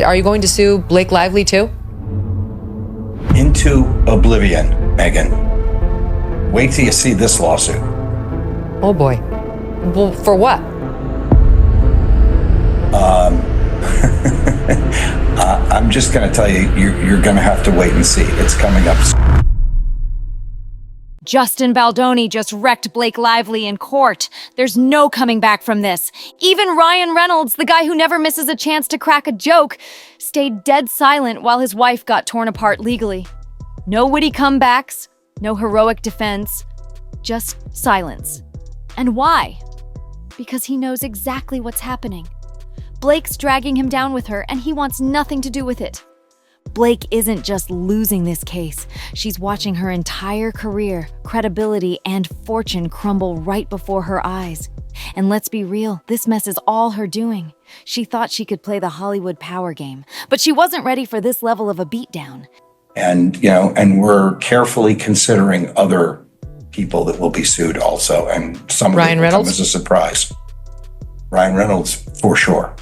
Are you going to sue Blake Lively too? Into oblivion, Megan. Wait till you see this lawsuit. Oh boy. Well, for what? I'm just going to tell you, you're going to have to wait and see. It's coming up. Justin Baldoni just wrecked Blake Lively in court. There's no coming back from this. Even Ryan Reynolds, the guy who never misses a chance to crack a joke, stayed dead silent while his wife got torn apart legally. No witty comebacks, no heroic defense, just silence. And why? Because he knows exactly what's happening. Blake's dragging him down with her, and he wants nothing to do with it. Blake isn't just losing this case. She's watching her entire career, credibility, and fortune crumble right before her eyes. And let's be real, this mess is all her doing. She thought she could play the Hollywood power game, but she wasn't ready for this level of a beatdown. And, and we're carefully considering other people that will be sued also. And some of Ryan it will come Reynolds? as a surprise. Ryan Reynolds, for sure.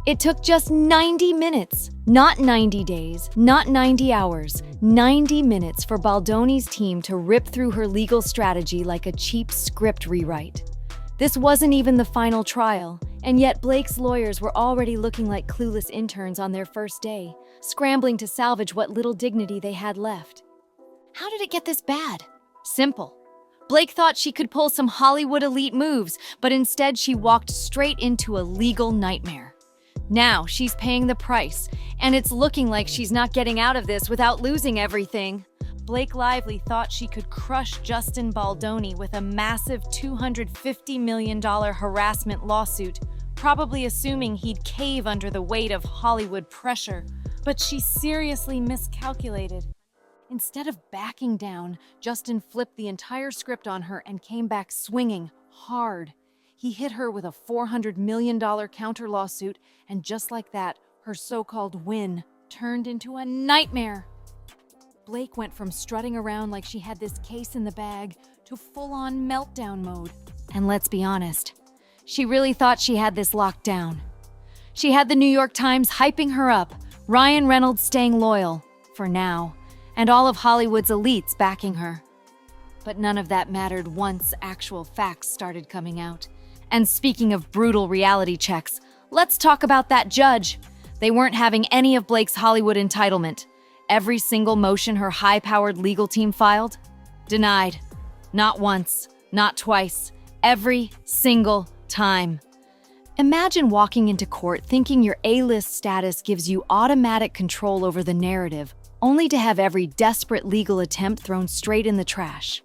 It took just 90 minutes, not 90 days, not 90 hours, 90 minutes for Baldoni's team to rip through her legal strategy like a cheap script rewrite. This wasn't even the final trial, and yet Blake's lawyers were already looking like clueless interns on their first day, scrambling to salvage what little dignity they had left. How did it get this bad? Simple. Blake thought she could pull some Hollywood elite moves, but instead she walked straight into a legal nightmare. Now she's paying the price, and it's looking like she's not getting out of this without losing everything. Blake Lively thought she could crush Justin Baldoni with a massive $250 million harassment lawsuit, probably assuming he'd cave under the weight of Hollywood pressure. But she seriously miscalculated. Instead of backing down, Justin flipped the entire script on her and came back swinging hard. He hit her with a $400 million counter lawsuit, and just like that, her so-called win turned into a nightmare. Blake went from strutting around like she had this case in the bag to full-on meltdown mode. And let's be honest, she really thought she had this locked down. She had the New York Times hyping her up, Ryan Reynolds staying loyal, for now, and all of Hollywood's elites backing her. But none of that mattered once actual facts started coming out. And speaking of brutal reality checks, let's talk about that judge. They weren't having any of Blake's Hollywood entitlement. Every single motion her high-powered legal team filed, denied. Not once, not twice, every single time. Imagine walking into court thinking your A-list status gives you automatic control over the narrative, only to have every desperate legal attempt thrown straight in the trash.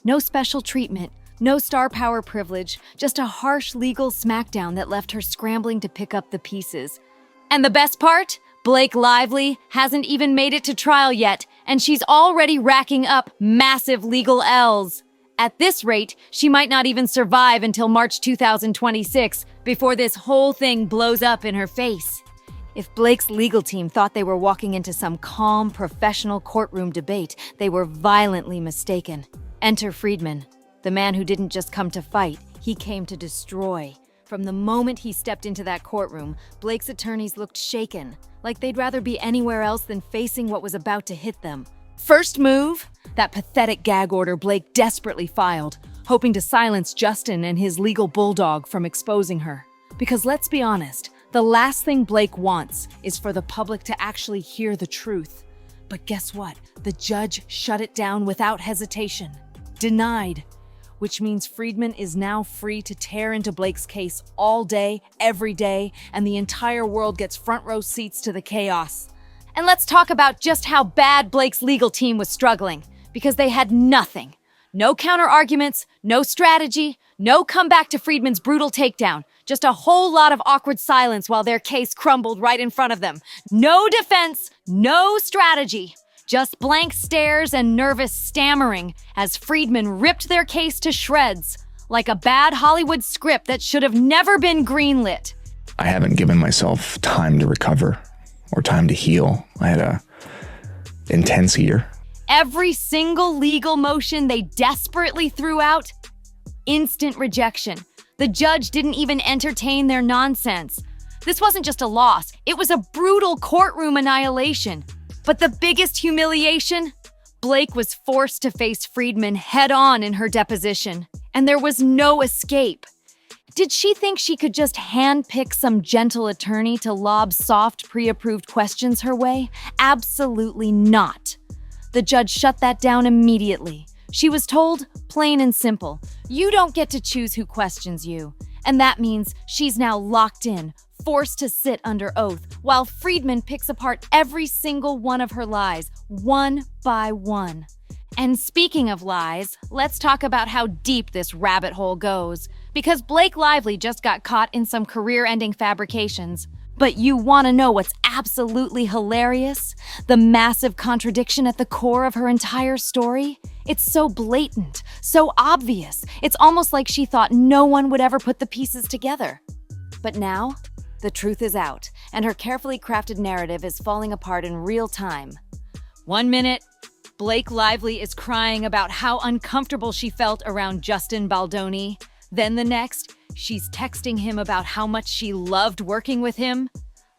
No special treatment, no star power privilege, just a harsh legal smackdown that left her scrambling to pick up the pieces. And the best part? Blake Lively hasn't even made it to trial yet, and she's already racking up massive legal L's. At this rate, she might not even survive until March 2026 before this whole thing blows up in her face. If Blake's legal team thought they were walking into some calm, professional courtroom debate, they were violently mistaken. Enter Fredman, the man who didn't just come to fight, he came to destroy. From the moment he stepped into that courtroom, Blake's attorneys looked shaken, like they'd rather be anywhere else than facing what was about to hit them. First move, that pathetic gag order Blake desperately filed, hoping to silence Justin and his legal bulldog from exposing her. Because let's be honest, the last thing Blake wants is for the public to actually hear the truth. But guess what? The judge shut it down without hesitation. Denied. Which means Fredman is now free to tear into Blake's case all day, every day, and the entire world gets front row seats to the chaos. And let's talk about just how bad Blake's legal team was struggling, because they had nothing. No counter-arguments, no strategy, no comeback to Fredman's brutal takedown, just a whole lot of awkward silence while their case crumbled right in front of them. No defense, no strategy. Just blank stares and nervous stammering as Fredman ripped their case to shreds, like a bad Hollywood script that should have never been greenlit. I haven't given myself time to recover or time to heal. I had a intense year. Every single legal motion they desperately threw out, instant rejection. The judge didn't even entertain their nonsense. This wasn't just a loss, it was a brutal courtroom annihilation. But the biggest humiliation? Blake was forced to face Fredman head-on in her deposition, and there was no escape. Did she think she could just handpick some gentle attorney to lob soft, pre-approved questions her way? Absolutely not. The judge shut that down immediately. She was told, plain and simple, you don't get to choose who questions you. And that means she's now locked in, forced to sit under oath, while Fredman picks apart every single one of her lies, one by one. And speaking of lies, let's talk about how deep this rabbit hole goes. Because Blake Lively just got caught in some career-ending fabrications. But you want to know what's absolutely hilarious? The massive contradiction at the core of her entire story? It's so blatant, so obvious. It's almost like she thought no one would ever put the pieces together. But now, the truth is out, and her carefully crafted narrative is falling apart in real time. 1 minute, Blake Lively is crying about how uncomfortable she felt around Justin Baldoni. Then the next, she's texting him about how much she loved working with him.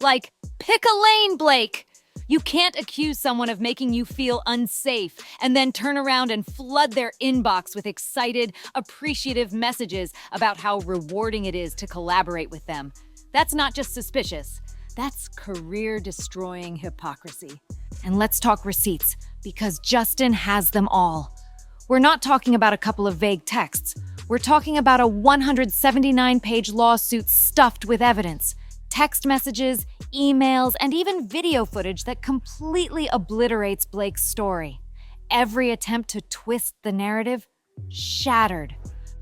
Like, pick a lane, Blake! You can't accuse someone of making you feel unsafe and then turn around and flood their inbox with excited, appreciative messages about how rewarding it is to collaborate with them. That's not just suspicious. That's career-destroying hypocrisy. And let's talk receipts, because Justin has them all. We're not talking about a couple of vague texts. We're talking about a 179-page lawsuit stuffed with evidence, text messages, emails, and even video footage that completely obliterates Blake's story. Every attempt to twist the narrative, shattered.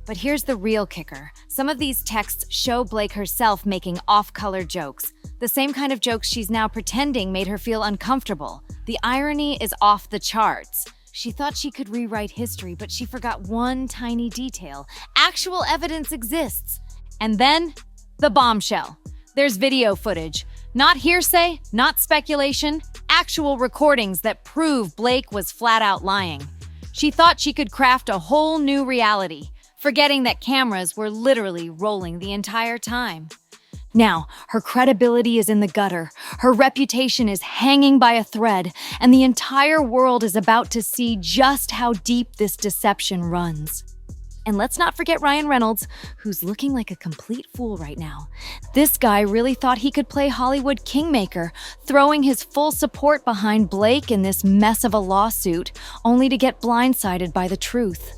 But here's the real kicker. Some of these texts show Blake herself making off-color jokes, the same kind of jokes she's now pretending made her feel uncomfortable. The irony is off the charts. She thought she could rewrite history, but she forgot one tiny detail. Actual evidence exists. And then, the bombshell. There's video footage. Not hearsay, not speculation, actual recordings that prove Blake was flat out lying. She thought she could craft a whole new reality, forgetting that cameras were literally rolling the entire time. Now, her credibility is in the gutter, her reputation is hanging by a thread, and the entire world is about to see just how deep this deception runs. And let's not forget Ryan Reynolds, who's looking like a complete fool right now. This guy really thought he could play Hollywood kingmaker, throwing his full support behind Blake in this mess of a lawsuit, only to get blindsided by the truth.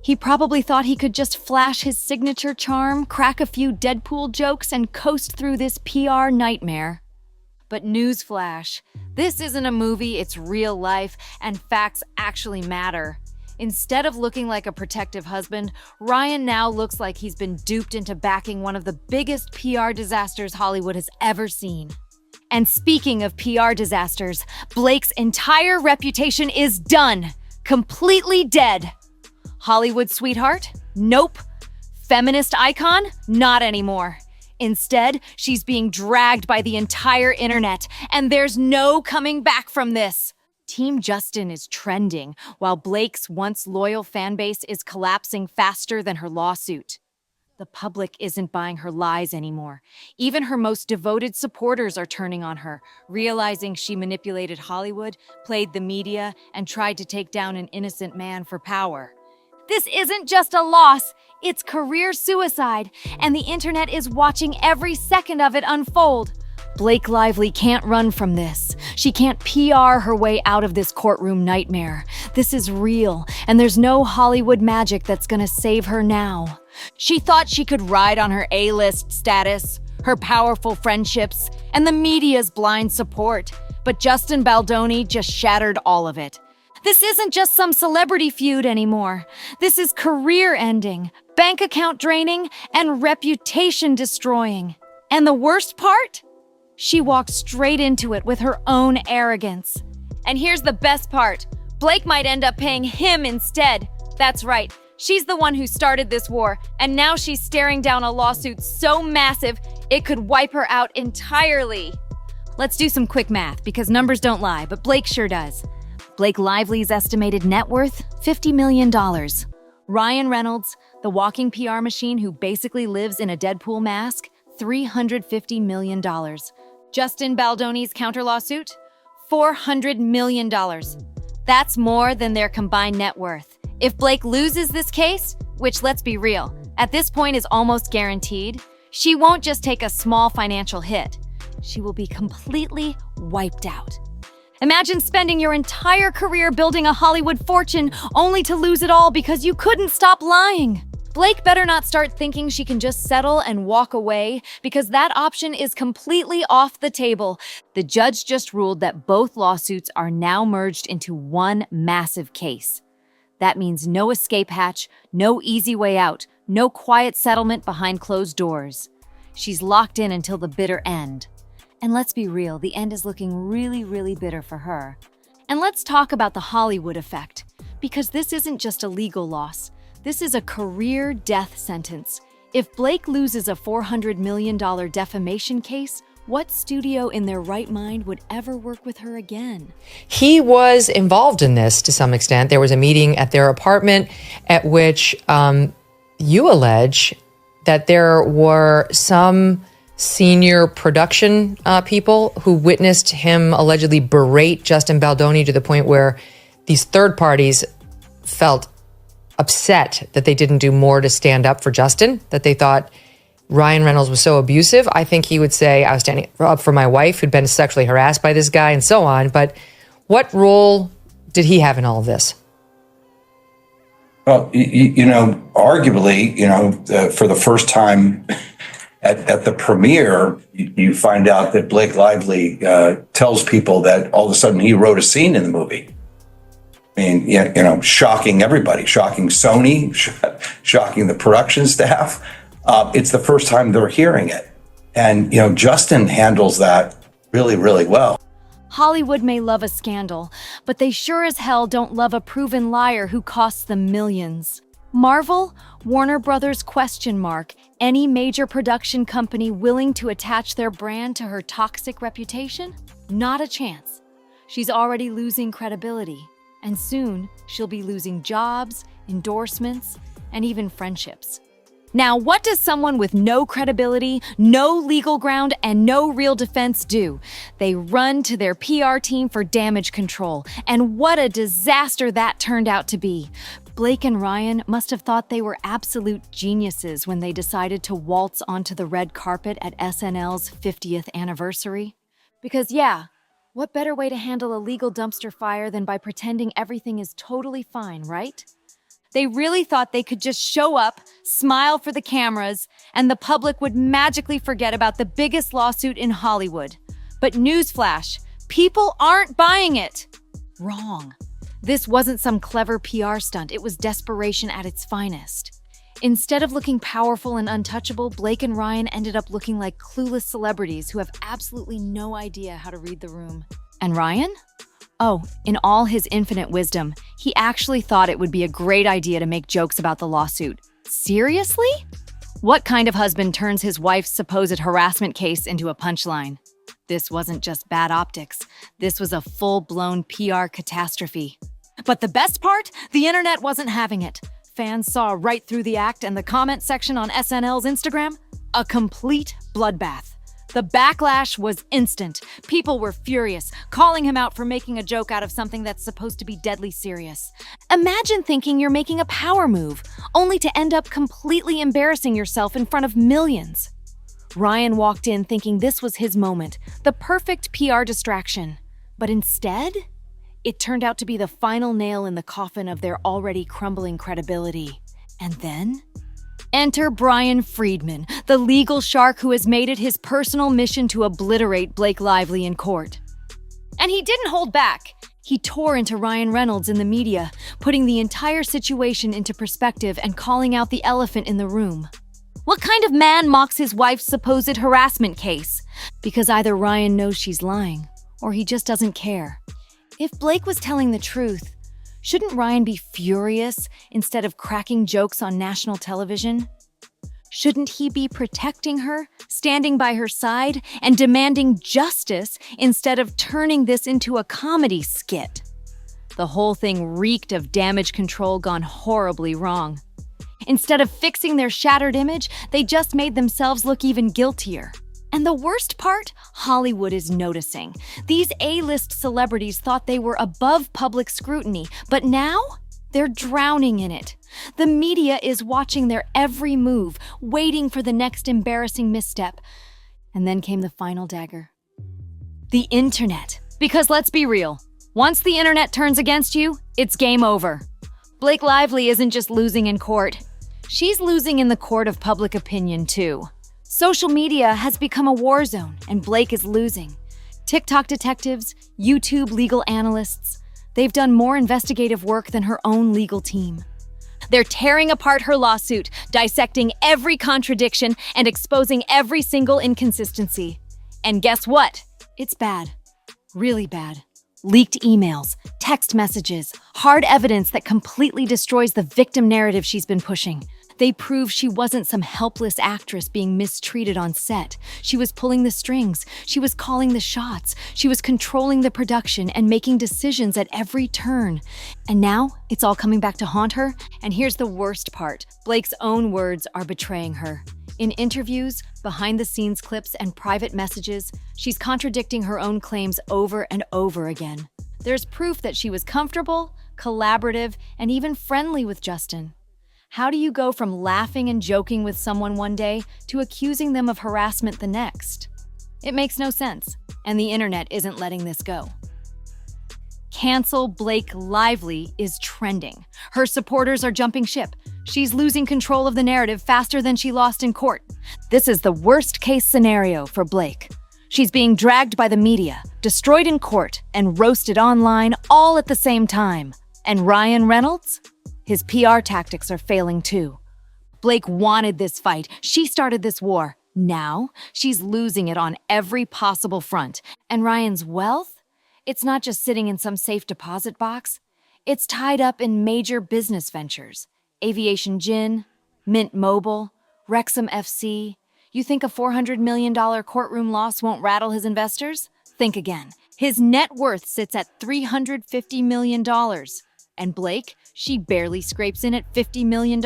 He probably thought he could just flash his signature charm, crack a few Deadpool jokes, and coast through this PR nightmare. But newsflash, this isn't a movie, it's real life, and facts actually matter. Instead of looking like a protective husband, Ryan now looks like he's been duped into backing one of the biggest PR disasters Hollywood has ever seen. And speaking of PR disasters, Blake's entire reputation is done, completely dead. Hollywood sweetheart? Nope. Feminist icon? Not anymore. Instead, she's being dragged by the entire internet, and there's no coming back from this. Team Justin is trending, while Blake's once loyal fanbase is collapsing faster than her lawsuit. The public isn't buying her lies anymore. Even her most devoted supporters are turning on her, realizing she manipulated Hollywood, played the media, and tried to take down an innocent man for power. This isn't just a loss, it's career suicide, and the internet is watching every second of it unfold. Blake Lively can't run from this. She can't PR her way out of this courtroom nightmare. This is real, and there's no Hollywood magic that's gonna save her now. She thought she could ride on her A-list status, her powerful friendships, and the media's blind support, but Justin Baldoni just shattered all of it. This isn't just some celebrity feud anymore. This is career-ending, bank account draining, and reputation destroying. And the worst part? She walked straight into it with her own arrogance. And here's the best part. Blake might end up paying him instead. That's right. She's the one who started this war, and now she's staring down a lawsuit so massive it could wipe her out entirely. Let's do some quick math, because numbers don't lie, but Blake sure does. Blake Lively's estimated net worth, $50 million. Ryan Reynolds, the walking PR machine who basically lives in a Deadpool mask, $350 million. Justin Baldoni's counter-lawsuit? $400 million. That's more than their combined net worth. If Blake loses this case, which, let's be real, at this point is almost guaranteed, she won't just take a small financial hit. She will be completely wiped out. Imagine spending your entire career building a Hollywood fortune only to lose it all because you couldn't stop lying. Blake better not start thinking she can just settle and walk away, because that option is completely off the table. The judge just ruled that both lawsuits are now merged into one massive case. That means no escape hatch, no easy way out, no quiet settlement behind closed doors. She's locked in until the bitter end. And let's be real, the end is looking really, really bitter for her. And let's talk about the Hollywood effect, because this isn't just a legal loss. This is a career death sentence. If Blake loses a $400 million defamation case, what studio in their right mind would ever work with her again? He was involved in this to some extent. There was a meeting at their apartment at which you allege that there were some senior production people who witnessed him allegedly berate Justin Baldoni to the point where these third parties felt upset that they didn't do more to stand up for Justin, that they thought Ryan Reynolds was so abusive. I think he would say, I was standing up for my wife who'd been sexually harassed by this guy and so on. But what role did he have in all of this? Well, arguably, for the first time at the premiere, you find out that Blake Lively tells people that all of a sudden he wrote a scene in the movie. I mean, shocking everybody, shocking Sony, shocking the production staff. It's the first time they're hearing it. And, Justin handles that really, really well. Hollywood may love a scandal, but they sure as hell don't love a proven liar who costs them millions. Marvel, Warner Brothers ? Any major production company willing to attach their brand to her toxic reputation? Not a chance. She's already losing credibility. And soon, she'll be losing jobs, endorsements, and even friendships. Now, what does someone with no credibility, no legal ground, and no real defense do? They run to their PR team for damage control. And what a disaster that turned out to be. Blake and Ryan must have thought they were absolute geniuses when they decided to waltz onto the red carpet at SNL's 50th anniversary. Because what better way to handle a legal dumpster fire than by pretending everything is totally fine, right? They really thought they could just show up, smile for the cameras, and the public would magically forget about the biggest lawsuit in Hollywood. But newsflash, people aren't buying it. Wrong. This wasn't some clever PR stunt. It was desperation at its finest. Instead of looking powerful and untouchable, Blake and Ryan ended up looking like clueless celebrities who have absolutely no idea how to read the room. And Ryan? Oh, in all his infinite wisdom, he actually thought it would be a great idea to make jokes about the lawsuit. Seriously? What kind of husband turns his wife's supposed harassment case into a punchline? This wasn't just bad optics. This was a full-blown PR catastrophe. But the best part? The internet wasn't having it. Fans saw right through the act, and the comment section on SNL's Instagram? A complete bloodbath. The backlash was instant. People were furious, calling him out for making a joke out of something that's supposed to be deadly serious. Imagine thinking you're making a power move, only to end up completely embarrassing yourself in front of millions. Ryan walked in thinking this was his moment, the perfect PR distraction. But instead, it turned out to be the final nail in the coffin of their already crumbling credibility. And then, enter Brian Fredman, the legal shark who has made it his personal mission to obliterate Blake Lively in court. And he didn't hold back. He tore into Ryan Reynolds in the media, putting the entire situation into perspective and calling out the elephant in the room. What kind of man mocks his wife's supposed harassment case? Because either Ryan knows she's lying, or he just doesn't care. If Blake was telling the truth, shouldn't Ryan be furious instead of cracking jokes on national television? Shouldn't he be protecting her, standing by her side, and demanding justice instead of turning this into a comedy skit? The whole thing reeked of damage control gone horribly wrong. Instead of fixing their shattered image, they just made themselves look even guiltier. And the worst part? Hollywood is noticing. These A-list celebrities thought they were above public scrutiny, but now they're drowning in it. The media is watching their every move, waiting for the next embarrassing misstep. And then came the final dagger. The internet. Because let's be real, once the internet turns against you, it's game over. Blake Lively isn't just losing in court. She's losing in the court of public opinion, too. Social media has become a war zone, and Blake is losing. TikTok detectives, YouTube legal analysts, they've done more investigative work than her own legal team. They're tearing apart her lawsuit, dissecting every contradiction and exposing every single inconsistency. And guess what? It's bad. Really bad. Leaked emails, text messages, hard evidence that completely destroys the victim narrative she's been pushing. They prove she wasn't some helpless actress being mistreated on set. She was pulling the strings. She was calling the shots. She was controlling the production and making decisions at every turn. And now it's all coming back to haunt her. And here's the worst part. Blake's own words are betraying her. In interviews, behind-the-scenes clips, and private messages, she's contradicting her own claims over and over again. There's proof that she was comfortable, collaborative, and even friendly with Justin. How do you go from laughing and joking with someone one day to accusing them of harassment the next? It makes no sense, and the internet isn't letting this go. Cancel Blake Lively is trending. Her supporters are jumping ship. She's losing control of the narrative faster than she lost in court. This is the worst-case scenario for Blake. She's being dragged by the media, destroyed in court, and roasted online all at the same time. And Ryan Reynolds? His PR tactics are failing too. Blake wanted this fight. She started this war. Now, she's losing it on every possible front. And Ryan's wealth? It's not just sitting in some safe deposit box. It's tied up in major business ventures. Aviation Gin, Mint Mobile, Wrexham FC. You think a $400 million courtroom loss won't rattle his investors? Think again. His net worth sits at $350 million. And Blake, she barely scrapes in at $50 million,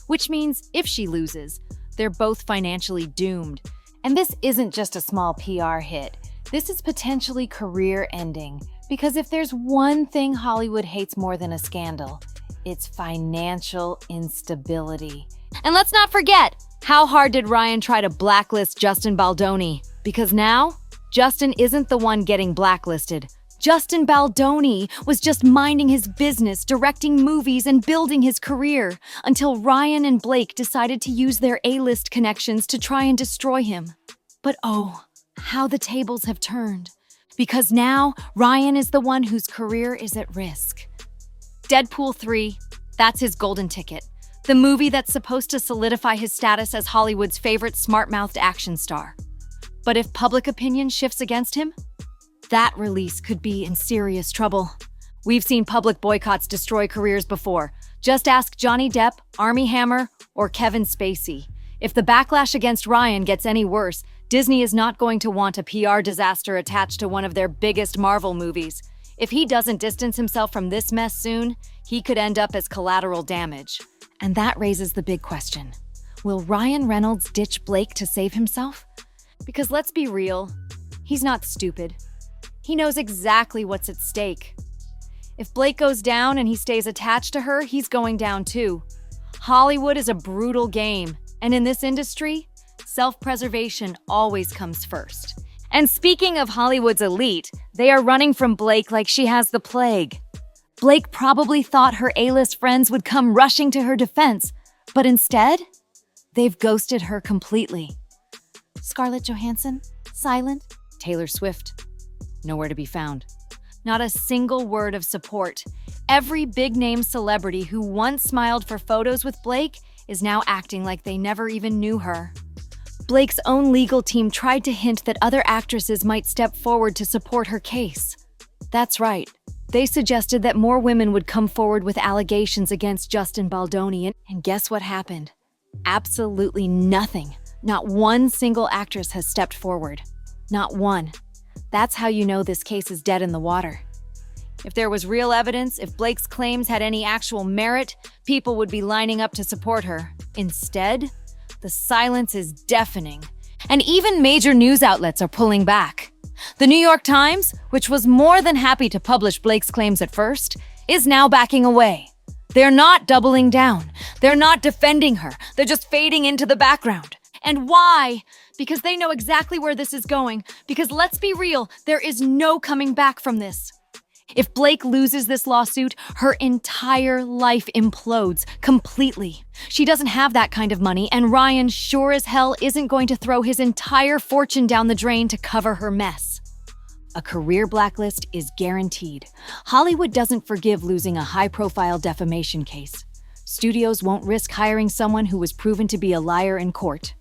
which means if she loses, they're both financially doomed. And this isn't just a small PR hit. This is potentially career-ending. Because if there's one thing Hollywood hates more than a scandal, it's financial instability. And let's not forget, how hard did Ryan try to blacklist Justin Baldoni? Because now, Justin isn't the one getting blacklisted. Justin Baldoni was just minding his business, directing movies, and building his career, until Ryan and Blake decided to use their A-list connections to try and destroy him. But oh, how the tables have turned. Because now, Ryan is the one whose career is at risk. Deadpool 3, that's his golden ticket. The movie that's supposed to solidify his status as Hollywood's favorite smart-mouthed action star. But if public opinion shifts against him, that release could be in serious trouble. We've seen public boycotts destroy careers before. Just ask Johnny Depp, Armie Hammer, or Kevin Spacey. If the backlash against Ryan gets any worse, Disney is not going to want a PR disaster attached to one of their biggest Marvel movies. If he doesn't distance himself from this mess soon, he could end up as collateral damage. And that raises the big question. Will Ryan Reynolds ditch Blake to save himself? Because let's be real, he's not stupid. He knows exactly what's at stake. If Blake goes down and he stays attached to her, he's going down too. Hollywood is a brutal game, and in this industry, self-preservation always comes first. And speaking of Hollywood's elite, they are running from Blake like she has the plague. Blake probably thought her A-list friends would come rushing to her defense, but instead, they've ghosted her completely. Scarlett Johansson? Silent? Taylor Swift? Nowhere to be found. Not a single word of support. Every big-name celebrity who once smiled for photos with Blake is now acting like they never even knew her. Blake's own legal team tried to hint that other actresses might step forward to support her case. That's right. They suggested that more women would come forward with allegations against Justin Baldoni, and guess what happened? Absolutely nothing. Not one single actress has stepped forward. Not one. That's how you know this case is dead in the water. If there was real evidence, if Blake's claims had any actual merit, people would be lining up to support her. Instead, the silence is deafening, and even major news outlets are pulling back. The New York Times, which was more than happy to publish Blake's claims at first, is now backing away. They're not doubling down. They're not defending her. They're just fading into the background. And why? Because they know exactly where this is going. Because let's be real, there is no coming back from this. If Blake loses this lawsuit, her entire life implodes completely. She doesn't have that kind of money, and Ryan sure as hell isn't going to throw his entire fortune down the drain to cover her mess. A career blacklist is guaranteed. Hollywood doesn't forgive losing a high-profile defamation case. Studios won't risk hiring someone who was proven to be a liar in court.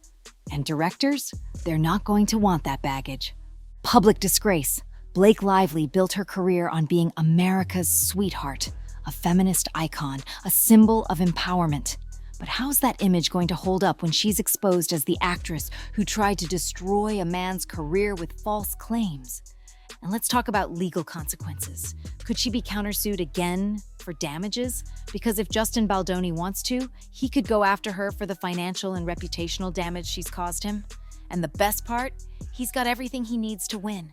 And directors, they're not going to want that baggage. Public disgrace. Blake Lively built her career on being America's sweetheart, a feminist icon, a symbol of empowerment. But how's that image going to hold up when she's exposed as the actress who tried to destroy a man's career with false claims? And let's talk about legal consequences. Could she be countersued again for damages? Because if Justin Baldoni wants to, he could go after her for the financial and reputational damage she's caused him. And the best part, he's got everything he needs to win.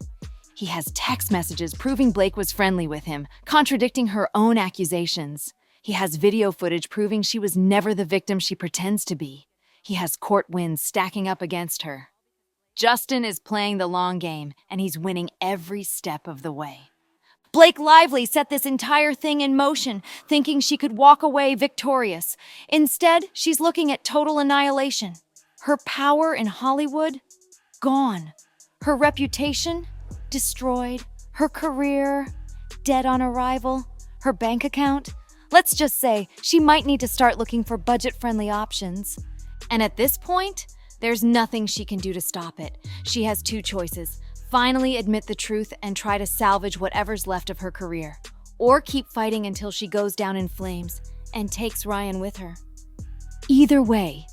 He has text messages proving Blake was friendly with him, contradicting her own accusations. He has video footage proving she was never the victim she pretends to be. He has court wins stacking up against her. Justin is playing the long game, and he's winning every step of the way. Blake Lively set this entire thing in motion, thinking she could walk away victorious. Instead, she's looking at total annihilation. Her power in Hollywood? Gone. Her reputation? Destroyed. Her career? Dead on arrival. Her bank account? Let's just say she might need to start looking for budget-friendly options. And at this point, there's nothing she can do to stop it. She has two choices. Finally admit the truth and try to salvage whatever's left of her career. Or keep fighting until she goes down in flames and takes Ryan with her. Either way,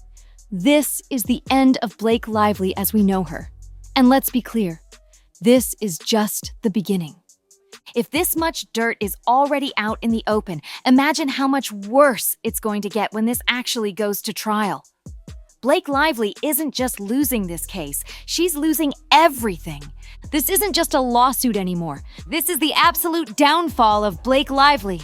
this is the end of Blake Lively as we know her. And let's be clear, this is just the beginning. If this much dirt is already out in the open, imagine how much worse it's going to get when this actually goes to trial. Blake Lively isn't just losing this case, she's losing everything. This isn't just a lawsuit anymore. This is the absolute downfall of Blake Lively.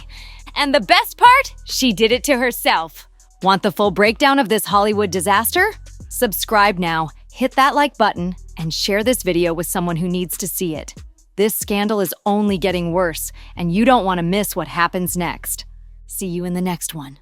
And the best part? She did it to herself. Want the full breakdown of this Hollywood disaster? Subscribe now, hit that like button, and share this video with someone who needs to see it. This scandal is only getting worse, and you don't want to miss what happens next. See you in the next one.